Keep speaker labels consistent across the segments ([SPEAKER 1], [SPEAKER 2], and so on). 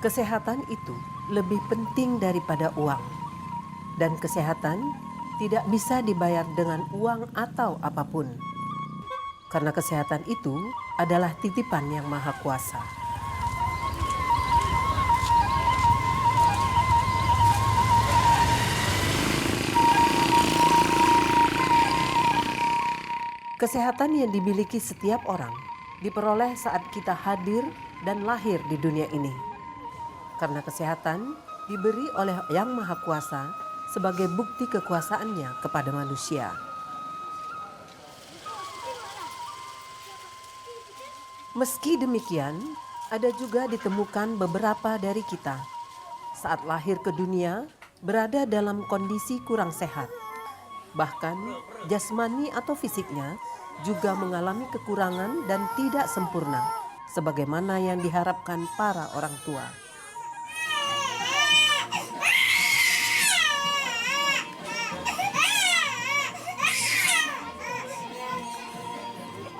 [SPEAKER 1] Kesehatan itu lebih penting daripada uang. Dan kesehatan tidak bisa dibayar dengan uang atau apapun. Karena kesehatan itu adalah titipan yang maha kuasa. Kesehatan yang dimiliki setiap orang diperoleh saat kita hadir dan lahir di dunia ini. Karena kesehatan diberi oleh Yang Maha Kuasa sebagai bukti kekuasaannya kepada manusia. Meski demikian, ada juga ditemukan beberapa dari kita saat lahir ke dunia berada dalam kondisi kurang sehat. Bahkan jasmani atau fisiknya juga mengalami kekurangan dan tidak sempurna sebagaimana yang diharapkan para orang tua.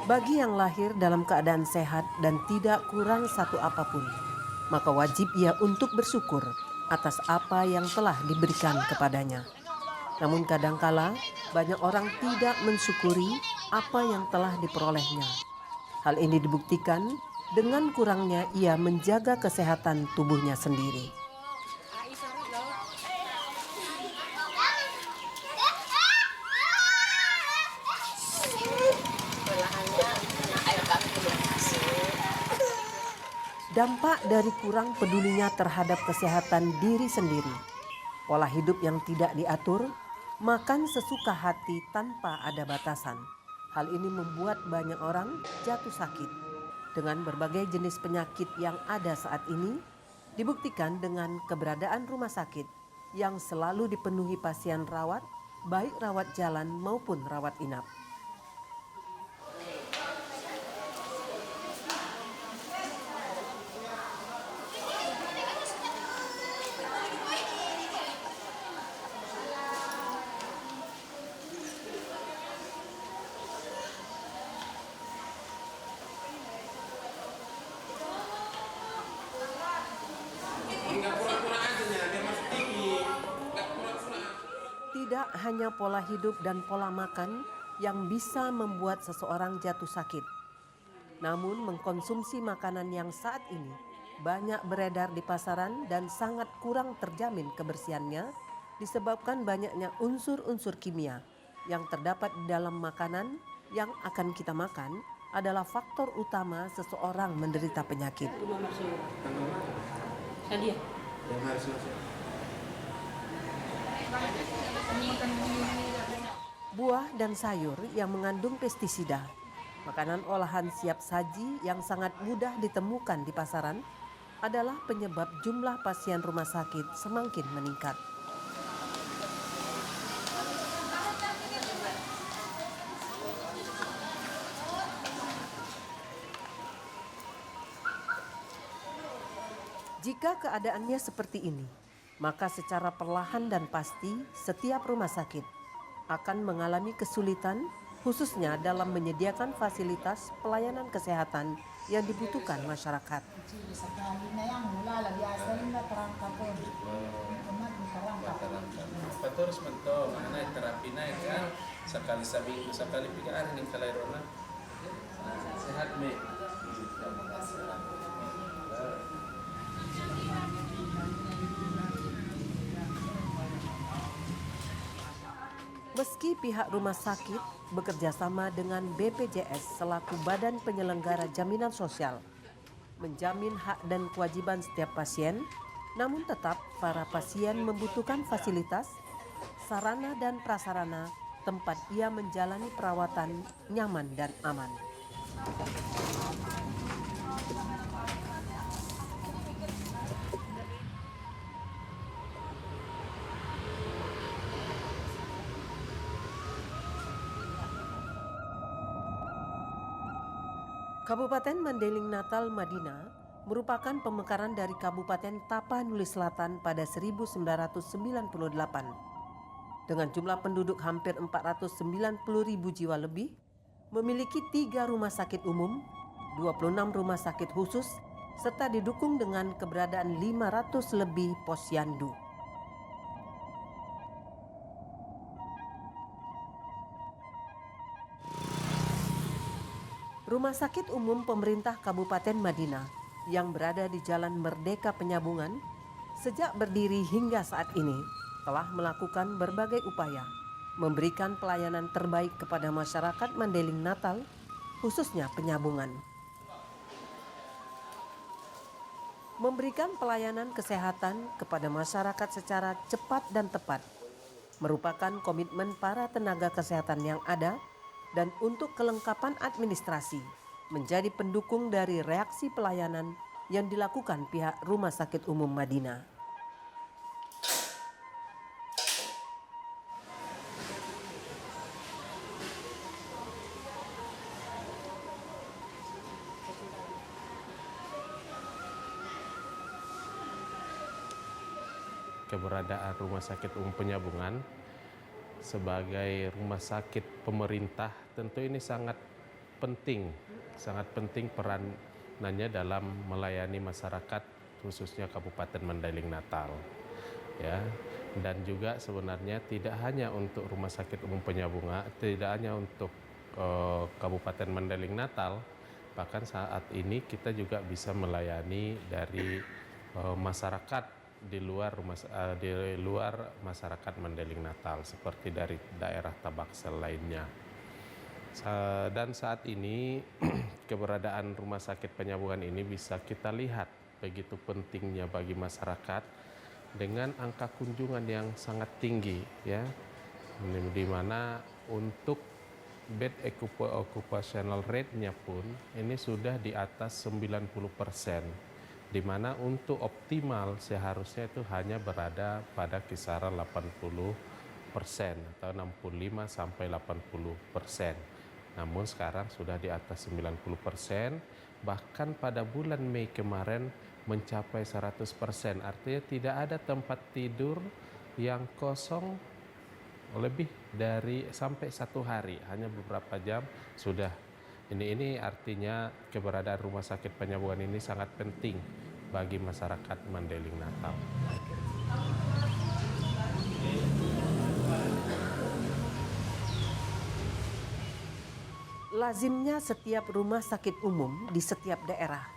[SPEAKER 1] Bagi yang lahir dalam keadaan sehat dan tidak kurang satu apapun, maka wajib ia untuk bersyukur atas apa yang telah diberikan kepadanya. Namun kadangkala banyak orang tidak mensyukuri apa yang telah diperolehnya. Hal ini dibuktikan dengan kurangnya ia menjaga kesehatan tubuhnya sendiri. Dampak dari kurang pedulinya terhadap kesehatan diri sendiri, pola hidup yang tidak diatur, makan sesuka hati tanpa ada batasan. Hal ini membuat banyak orang jatuh sakit. Dengan berbagai jenis penyakit yang ada saat ini, dibuktikan dengan keberadaan rumah sakit yang selalu dipenuhi pasien rawat, baik rawat jalan maupun rawat inap. Tidak hanya pola hidup dan pola makan yang bisa membuat seseorang jatuh sakit. Namun mengkonsumsi makanan yang saat ini banyak beredar di pasaran dan sangat kurang terjamin kebersihannya disebabkan banyaknya unsur-unsur kimia yang terdapat di dalam makanan yang akan kita makan adalah faktor utama seseorang menderita penyakit. Buah dan sayur yang mengandung pestisida, makanan olahan siap saji yang sangat mudah ditemukan di pasaran adalah penyebab jumlah pasien rumah sakit semakin meningkat. Jika keadaannya seperti ini, maka secara perlahan dan pasti setiap rumah sakit akan mengalami kesulitan khususnya dalam menyediakan fasilitas pelayanan kesehatan yang dibutuhkan masyarakat.
[SPEAKER 2] Terus mentok mana terapi naik kan sekali seminggu sekali 3 hari nih kalau Rona sehat me.
[SPEAKER 1] Meski pihak rumah sakit bekerja sama dengan BPJS selaku badan penyelenggara jaminan sosial, menjamin hak dan kewajiban setiap pasien, namun tetap para pasien membutuhkan fasilitas, sarana dan prasarana tempat ia menjalani perawatan nyaman dan aman. Kabupaten Mandailing Natal Madina merupakan pemekaran dari Kabupaten Tapanuli Selatan pada 1998. Dengan jumlah penduduk hampir 490.000 jiwa lebih, memiliki 3 rumah sakit umum, 26 rumah sakit khusus, serta didukung dengan keberadaan 500 lebih posyandu. Rumah Sakit Umum Pemerintah Kabupaten Madinah yang berada di Jalan Merdeka Penyambungan sejak berdiri hingga saat ini telah melakukan berbagai upaya memberikan pelayanan terbaik kepada masyarakat Mandailing Natal, khususnya penyambungan. Memberikan pelayanan kesehatan kepada masyarakat secara cepat dan tepat merupakan komitmen para tenaga kesehatan yang ada, dan untuk kelengkapan administrasi menjadi pendukung dari reaksi pelayanan yang dilakukan pihak Rumah Sakit Umum Madinah.
[SPEAKER 3] Keberadaan Rumah Sakit Umum Penyambungan sebagai rumah sakit pemerintah tentu ini sangat penting peranannya dalam melayani masyarakat khususnya Kabupaten Mandailing Natal, ya. Dan juga sebenarnya tidak hanya untuk Rumah Sakit Umum Penyambungan, tidak hanya untuk Kabupaten Mandailing Natal, bahkan saat ini kita juga bisa melayani dari masyarakat di luar masyarakat Mandailing Natal seperti dari daerah Tabaksel lainnya. Dan saat ini keberadaan Rumah Sakit Penyambungan ini bisa kita lihat begitu pentingnya bagi masyarakat dengan angka kunjungan yang sangat tinggi, ya, di mana untuk bed occupational rate-nya pun ini sudah di atas 90%. Di mana untuk optimal seharusnya itu hanya berada pada kisaran 80% atau 65 sampai 80%. Namun sekarang sudah di atas 90%, bahkan pada bulan Mei kemarin mencapai 100%. Artinya tidak ada tempat tidur yang kosong lebih dari sampai 1 hari, hanya beberapa jam sudah. Ini artinya keberadaan Rumah Sakit Penyambungan ini sangat penting bagi masyarakat Mandailing Natal.
[SPEAKER 1] Lazimnya setiap rumah sakit umum di setiap daerah.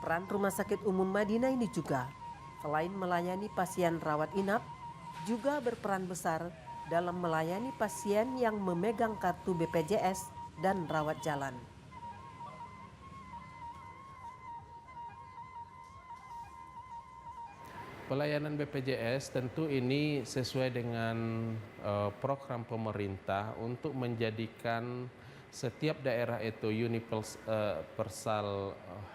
[SPEAKER 1] Peran Rumah Sakit Umum Madinah ini juga, selain melayani pasien rawat inap, juga berperan besar dalam melayani pasien yang memegang kartu BPJS dan rawat jalan.
[SPEAKER 3] Pelayanan BPJS tentu ini sesuai dengan program pemerintah untuk menjadikan setiap daerah itu universal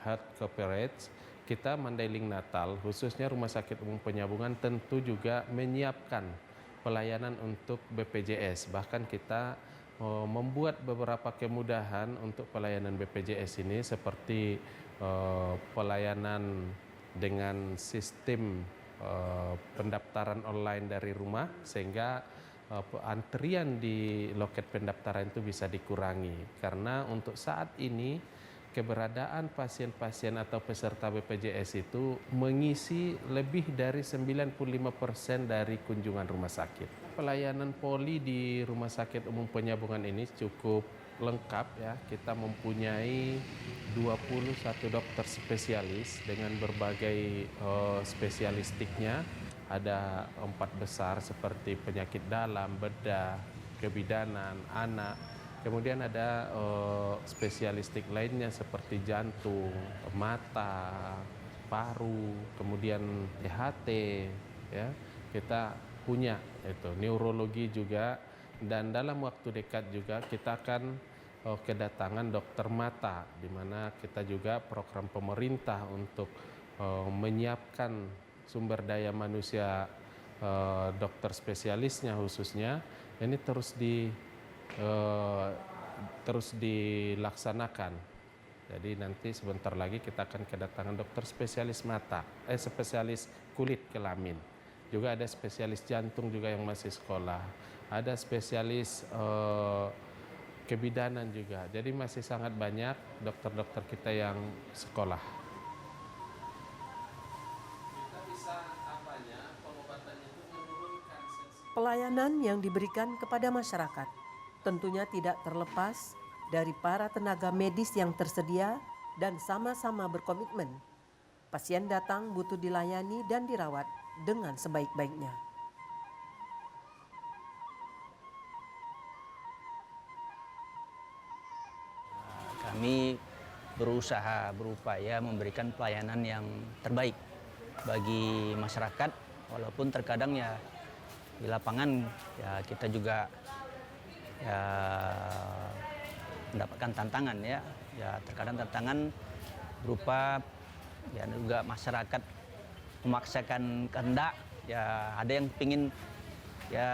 [SPEAKER 3] health coverage. Kita Mandailing Natal, khususnya Rumah Sakit Umum Penyambungan, tentu juga menyiapkan pelayanan untuk BPJS. Bahkan kita membuat beberapa kemudahan untuk pelayanan BPJS ini seperti pelayanan dengan sistem pendaftaran online dari rumah, sehingga antrian di loket pendaftaran itu bisa dikurangi. Karena untuk saat ini keberadaan pasien-pasien atau peserta BPJS itu mengisi lebih dari 95% dari kunjungan rumah sakit. Pelayanan poli di Rumah Sakit Umum Penyambungan ini cukup lengkap, ya. Kita mempunyai 21 dokter spesialis dengan berbagai spesialistiknya. Ada 4 besar seperti penyakit dalam, bedah, kebidanan, anak. Kemudian ada spesialistik lainnya seperti jantung, mata, paru, kemudian THT, ya. Kita punya itu neurologi juga, dan dalam waktu dekat juga kita akan kedatangan dokter mata, di mana kita juga program pemerintah untuk menyiapkan sumber daya manusia dokter spesialisnya khususnya ini terus dilaksanakan. Jadi nanti sebentar lagi kita akan kedatangan dokter spesialis mata, spesialis kulit kelamin. Juga ada spesialis jantung juga yang masih sekolah. Ada spesialis kebidanan juga. Jadi masih sangat banyak dokter-dokter kita yang sekolah.
[SPEAKER 1] Pelayanan yang diberikan kepada masyarakat tentunya tidak terlepas dari para tenaga medis yang tersedia dan sama-sama berkomitmen. Pasien datang butuh dilayani dan dirawat dengan sebaik-baiknya.
[SPEAKER 4] Kami berupaya memberikan pelayanan yang terbaik bagi masyarakat, walaupun terkadang ya di lapangan ya kita juga ya mendapatkan tantangan ya terkadang tantangan berupa ya juga masyarakat memaksakan kehendak, ya ada yang ingin ya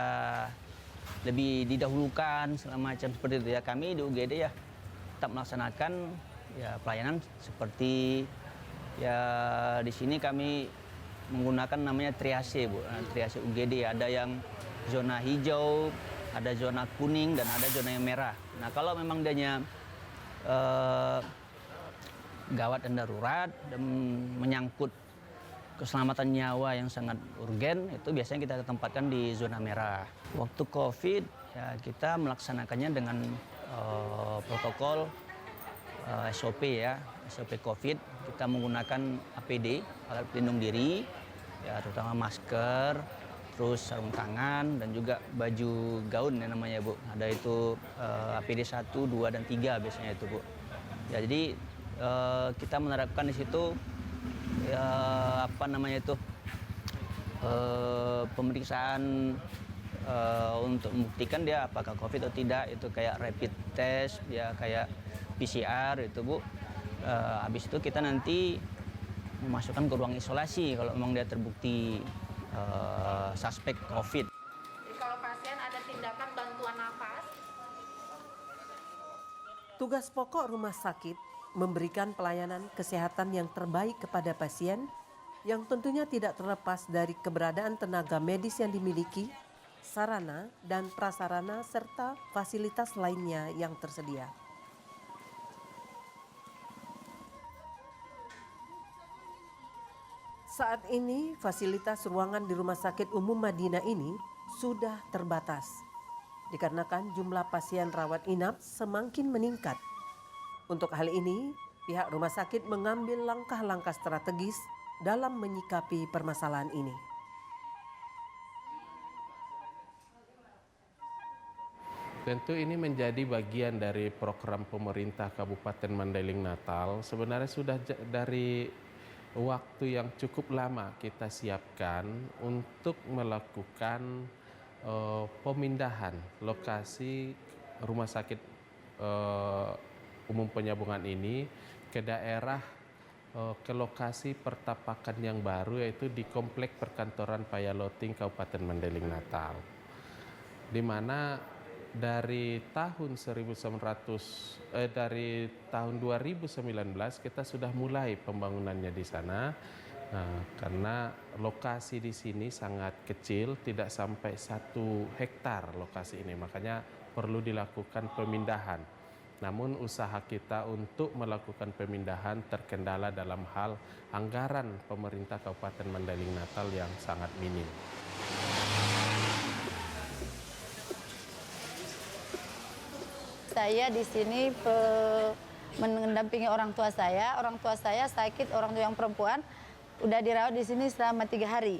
[SPEAKER 4] lebih didahulukan segala macam seperti itu ya. Kami di UGD ya tetap melaksanakan ya pelayanan seperti ya di sini kami menggunakan namanya triase, Bu. Triase UGD, ada yang zona hijau, ada zona kuning, dan ada zona yang merah. Nah, kalau memang dianya gawat dan darurat dan menyangkut keselamatan nyawa yang sangat urgen, itu biasanya kita tempatkan di zona merah. Waktu COVID, ya kita melaksanakannya dengan protokol SOP ya, SOP COVID. Kita menggunakan APD, alat pelindung diri, ya terutama masker, terus sarung tangan, dan juga baju gaun ya namanya, Bu. Ada itu APD 1, 2, dan 3 biasanya itu, Bu. Ya, jadi kita menerapkan di situ ya, pemeriksaan untuk membuktikan dia apakah COVID atau tidak, itu kayak rapid test, ya kayak PCR itu, Bu. Habis itu kita nanti memasukkan ke ruang isolasi kalau memang dia terbukti suspek COVID.
[SPEAKER 5] Jadi kalau pasien ada tindakan bantuan nafas.
[SPEAKER 1] Tugas pokok rumah sakit memberikan pelayanan kesehatan yang terbaik kepada pasien, yang tentunya tidak terlepas dari keberadaan tenaga medis yang dimiliki, sarana dan prasarana serta fasilitas lainnya yang tersedia. Saat ini fasilitas ruangan di Rumah Sakit Umum Madinah ini sudah terbatas, dikarenakan jumlah pasien rawat inap semakin meningkat. Untuk hal ini, pihak rumah sakit mengambil langkah-langkah strategis dalam menyikapi permasalahan ini.
[SPEAKER 3] Tentu ini menjadi bagian dari program pemerintah Kabupaten Mandailing Natal. Sebenarnya sudah dari waktu yang cukup lama kita siapkan untuk melakukan pemindahan lokasi rumah sakit umum penyambungan ini ke daerah, ke lokasi pertapakan yang baru, yaitu di Komplek Perkantoran Payaloting Kabupaten Mandailing Natal, di mana dari tahun 2019 kita sudah mulai pembangunannya di sana. Nah, karena lokasi di sini sangat kecil, tidak sampai 1 hektar lokasi ini, makanya perlu dilakukan pemindahan. Namun usaha kita untuk melakukan pemindahan terkendala dalam hal anggaran pemerintah Kabupaten Mandailing Natal yang sangat minim.
[SPEAKER 5] Saya di sini mendampingi orang tua saya. Orang tua saya sakit, orang tua yang perempuan, udah dirawat di sini selama 3 hari.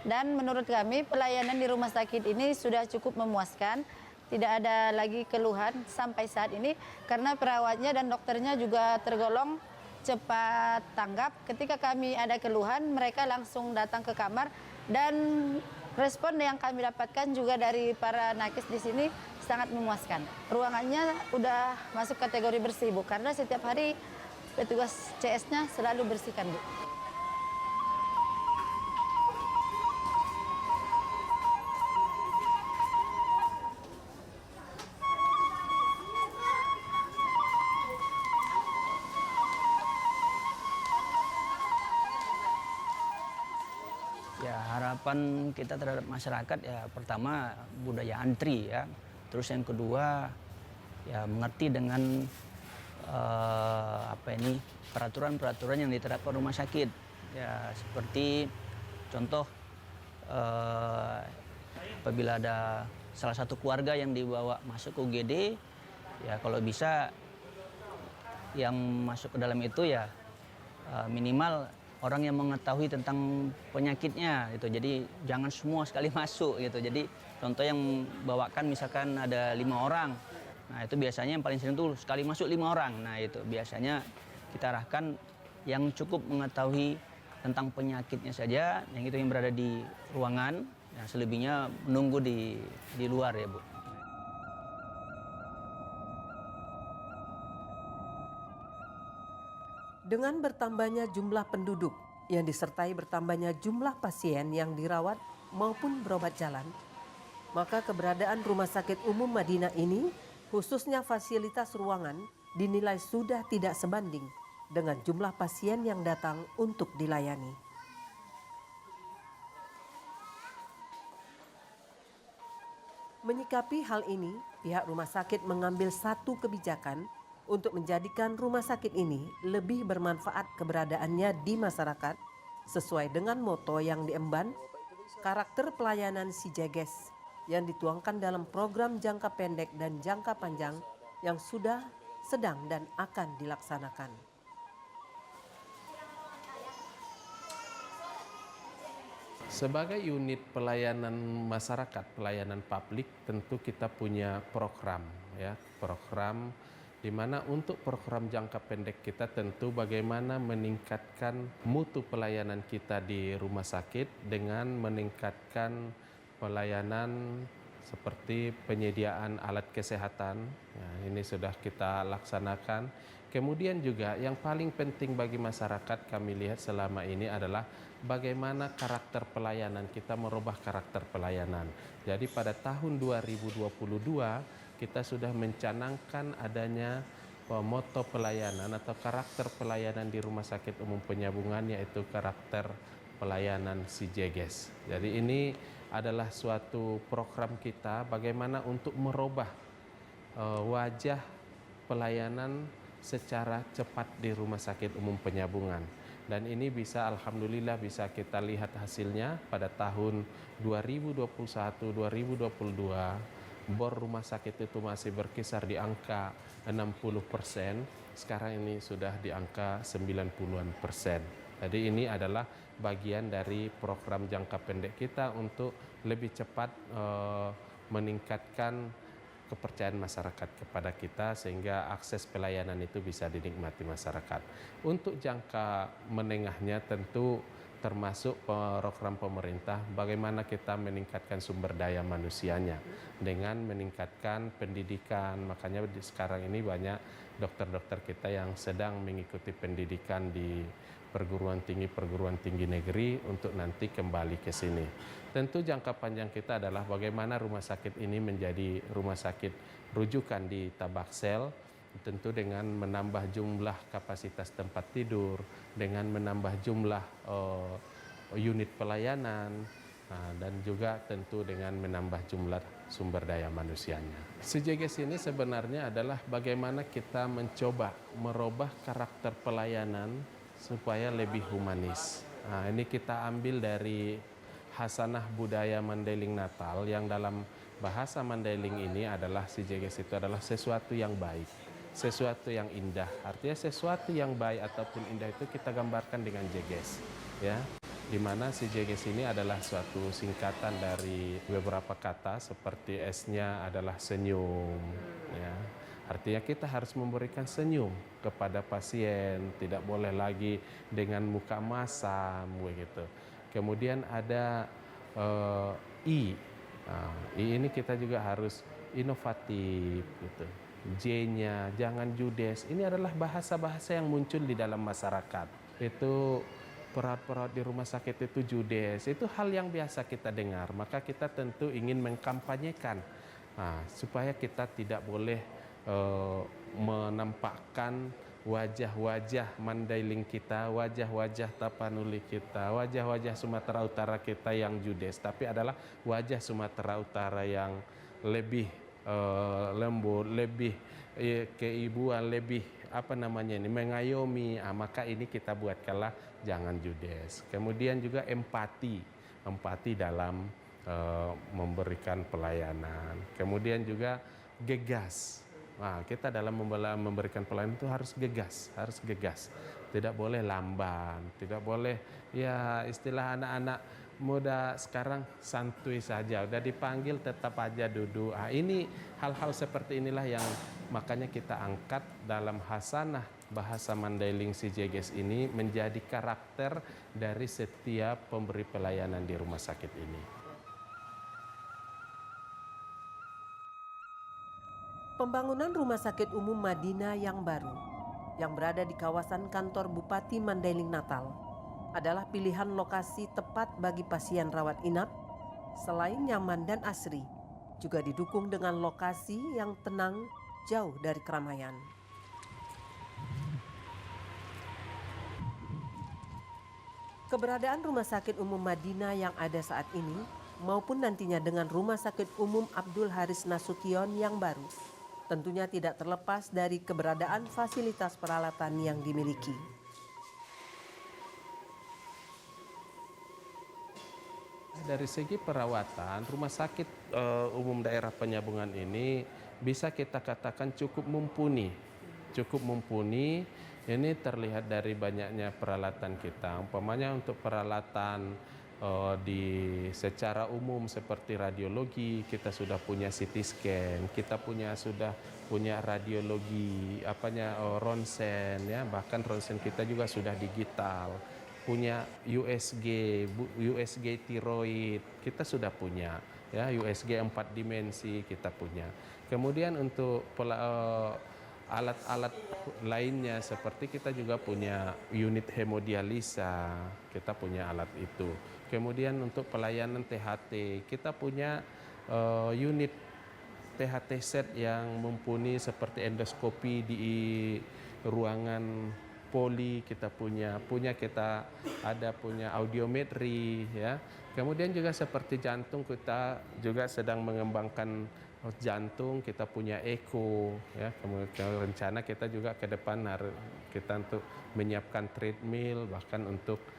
[SPEAKER 5] Dan menurut kami pelayanan di rumah sakit ini sudah cukup memuaskan. Tidak ada lagi keluhan sampai saat ini, karena perawatnya dan dokternya juga tergolong cepat tanggap. Ketika kami ada keluhan, mereka langsung datang ke kamar, dan respon yang kami dapatkan juga dari para nakes di sini sangat memuaskan. Ruangannya udah masuk kategori bersih, Bu, karena setiap hari petugas CS-nya selalu bersihkan, Bu.
[SPEAKER 4] Ya, harapan kita terhadap masyarakat ya pertama budaya antri ya. Terus yang kedua ya mengerti dengan peraturan-peraturan yang diterapkan rumah sakit. Ya seperti contoh Apabila ada salah satu keluarga yang dibawa masuk ke UGD, ya kalau bisa yang masuk ke dalam itu ya minimal orang yang mengetahui tentang penyakitnya gitu. Jadi jangan semua sekali masuk gitu. Jadi contoh yang bawakan misalkan ada 5 orang. Nah itu biasanya yang paling sering tuh sekali masuk 5 orang. Nah itu biasanya kita arahkan yang cukup mengetahui tentang penyakitnya saja, yang itu yang berada di ruangan, yang selebihnya menunggu di luar ya Bu.
[SPEAKER 1] Dengan bertambahnya jumlah penduduk yang disertai bertambahnya jumlah pasien yang dirawat maupun berobat jalan, maka keberadaan Rumah Sakit Umum Madinah ini, khususnya fasilitas ruangan, dinilai sudah tidak sebanding dengan jumlah pasien yang datang untuk dilayani. Menyikapi hal ini, pihak rumah sakit mengambil satu kebijakan untuk menjadikan rumah sakit ini lebih bermanfaat keberadaannya di masyarakat sesuai dengan moto yang diemban, karakter pelayanan si Jeges, yang dituangkan dalam program jangka pendek dan jangka panjang yang sudah, sedang, dan akan dilaksanakan.
[SPEAKER 3] Sebagai unit pelayanan masyarakat, pelayanan publik, tentu kita punya program, ya, program di mana untuk program jangka pendek kita tentu bagaimana meningkatkan mutu pelayanan kita di rumah sakit dengan meningkatkan pelayanan seperti penyediaan alat kesehatan. Nah, ini sudah kita laksanakan. Kemudian juga yang paling penting bagi masyarakat kami lihat selama ini adalah bagaimana karakter pelayanan kita merubah karakter pelayanan. Jadi pada tahun 2022 kita sudah mencanangkan adanya moto pelayanan atau karakter pelayanan di Rumah Sakit Umum Penyambungan, yaitu karakter pelayanan si Jeges. Jadi ini adalah suatu program kita bagaimana untuk merubah wajah pelayanan secara cepat di Rumah Sakit Umum Penyambungan. Dan ini bisa, alhamdulillah, bisa kita lihat hasilnya pada tahun 2021-2022. Bor rumah sakit itu masih berkisar di angka 60%, sekarang ini sudah di angka 90-an%. Jadi ini adalah bagian dari program jangka pendek kita untuk lebih cepat meningkatkan kepercayaan masyarakat kepada kita sehingga akses pelayanan itu bisa dinikmati masyarakat. Untuk jangka menengahnya tentu termasuk program pemerintah bagaimana kita meningkatkan sumber daya manusianya dengan meningkatkan pendidikan. Makanya sekarang ini banyak dokter-dokter kita yang sedang mengikuti pendidikan di perguruan tinggi negeri untuk nanti kembali ke sini. Tentu jangka panjang kita adalah bagaimana rumah sakit ini menjadi rumah sakit rujukan di Tabaksel, tentu dengan menambah jumlah kapasitas tempat tidur, dengan menambah jumlah unit pelayanan, dan juga tentu dengan menambah jumlah sumber daya manusianya. CJGS ini sebenarnya adalah bagaimana kita mencoba merubah karakter pelayanan supaya lebih humanis. Nah, ini kita ambil dari Hasanah Budaya Mandailing Natal yang dalam bahasa Mandailing ini adalah CJGS itu adalah sesuatu yang baik, sesuatu yang indah. Artinya sesuatu yang baik ataupun indah itu kita gambarkan dengan jeges, ya. Di mana si jeges ini adalah suatu singkatan dari beberapa kata seperti S-nya adalah senyum, ya. Artinya kita harus memberikan senyum kepada pasien, tidak boleh lagi dengan muka masam begitu. Kemudian ada I. Nah, I ini kita juga harus inovatif gitu. J-nya jangan judes. Ini adalah bahasa-bahasa yang muncul di dalam masyarakat. Itu perawat-perawat di rumah sakit itu judes. Itu hal yang biasa kita dengar. Maka kita tentu ingin mengkampanyekan supaya kita tidak boleh menampakkan wajah-wajah Mandailing kita, wajah-wajah Tapanuli kita, wajah-wajah Sumatera Utara kita yang judes, tapi adalah wajah Sumatera Utara yang lebih lembut, lebih keibuan, lebih mengayomi. Maka ini kita buatkanlah jangan judes. Kemudian juga empati dalam memberikan pelayanan. Kemudian juga gegas. Nah, kita dalam memberikan pelayanan itu harus gegas. Tidak boleh lamban, tidak boleh ya istilah anak-anak muda sekarang santuy saja. Udah dipanggil tetap aja duduk. Ini hal-hal seperti inilah yang makanya kita angkat dalam hasanah bahasa Mandailing Sijeges ini menjadi karakter dari setiap pemberi pelayanan di rumah sakit ini.
[SPEAKER 1] Pembangunan Rumah Sakit Umum Madinah yang baru, yang berada di kawasan kantor Bupati Mandailing Natal, adalah pilihan lokasi tepat bagi pasien rawat inap. Selain nyaman dan asri, juga didukung dengan lokasi yang tenang, jauh dari keramaian. Keberadaan Rumah Sakit Umum Madinah yang ada saat ini maupun nantinya dengan Rumah Sakit Umum Abdul Haris Nasution yang baru tentunya tidak terlepas dari keberadaan fasilitas peralatan yang dimiliki.
[SPEAKER 3] Dari segi perawatan, Rumah Sakit Umum Daerah Penyambungan ini bisa kita katakan cukup mumpuni. Ini terlihat dari banyaknya peralatan kita. Umpamanya untuk peralatan secara umum seperti radiologi, kita sudah punya CT scan, kita sudah punya radiologi, ronsen, ya, bahkan ronsen kita juga sudah digital, punya USG tiroid, kita sudah punya, ya, USG 4 dimensi kita punya. Kemudian untuk alat-alat lainnya seperti kita juga punya unit hemodialisa, kita punya alat itu. Kemudian untuk pelayanan THT, kita punya unit THT set yang mumpuni seperti endoskopi di ruangan poli, kita punya audiometri, ya. Kemudian juga seperti jantung, kita juga sedang mengembangkan jantung, kita punya echo, ya. Kemudian rencana kita juga ke depan kita untuk menyiapkan treadmill, bahkan untuk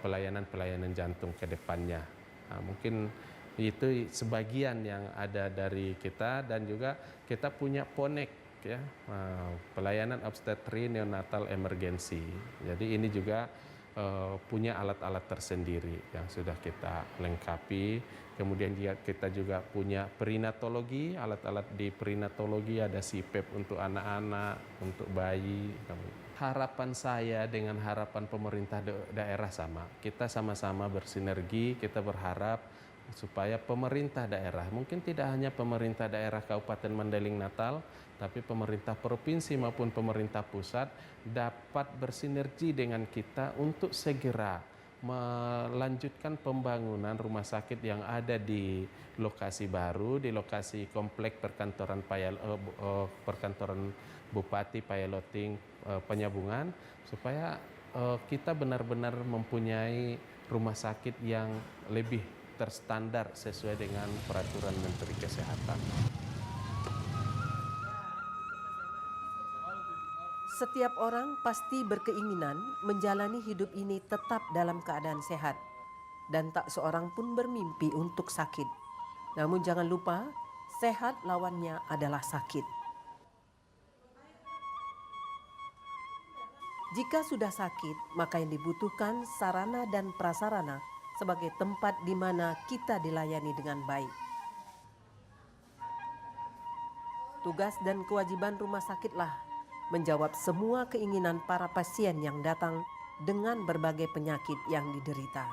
[SPEAKER 3] pelayanan jantung ke depannya. Nah, mungkin itu sebagian yang ada dari kita, dan juga kita punya PONEK, ya, pelayanan obstetri neonatal emergency. Jadi ini juga punya alat-alat tersendiri yang sudah kita lengkapi. Kemudian kita juga punya perinatologi, alat-alat di perinatologi, ada CPAP untuk anak-anak, untuk bayi. Harapan saya dengan harapan pemerintah daerah sama. Kita sama-sama bersinergi, kita berharap supaya pemerintah daerah, mungkin tidak hanya pemerintah daerah Kabupaten Mandailing Natal, tapi pemerintah provinsi maupun pemerintah pusat dapat bersinergi dengan kita untuk segera melanjutkan pembangunan rumah sakit yang ada di lokasi baru, di lokasi komplek perkantoran Bupati Payaloting Penyambungan, supaya kita benar-benar mempunyai rumah sakit yang lebih terstandar sesuai dengan peraturan Menteri Kesehatan.
[SPEAKER 1] Setiap orang pasti berkeinginan menjalani hidup ini tetap dalam keadaan sehat, dan tak seorang pun bermimpi untuk sakit. Namun jangan lupa, sehat lawannya adalah sakit. Jika sudah sakit, maka yang dibutuhkan sarana dan prasarana sebagai tempat di mana kita dilayani dengan baik. Tugas dan kewajiban rumah sakitlah menjawab semua keinginan para pasien yang datang dengan berbagai penyakit yang diderita.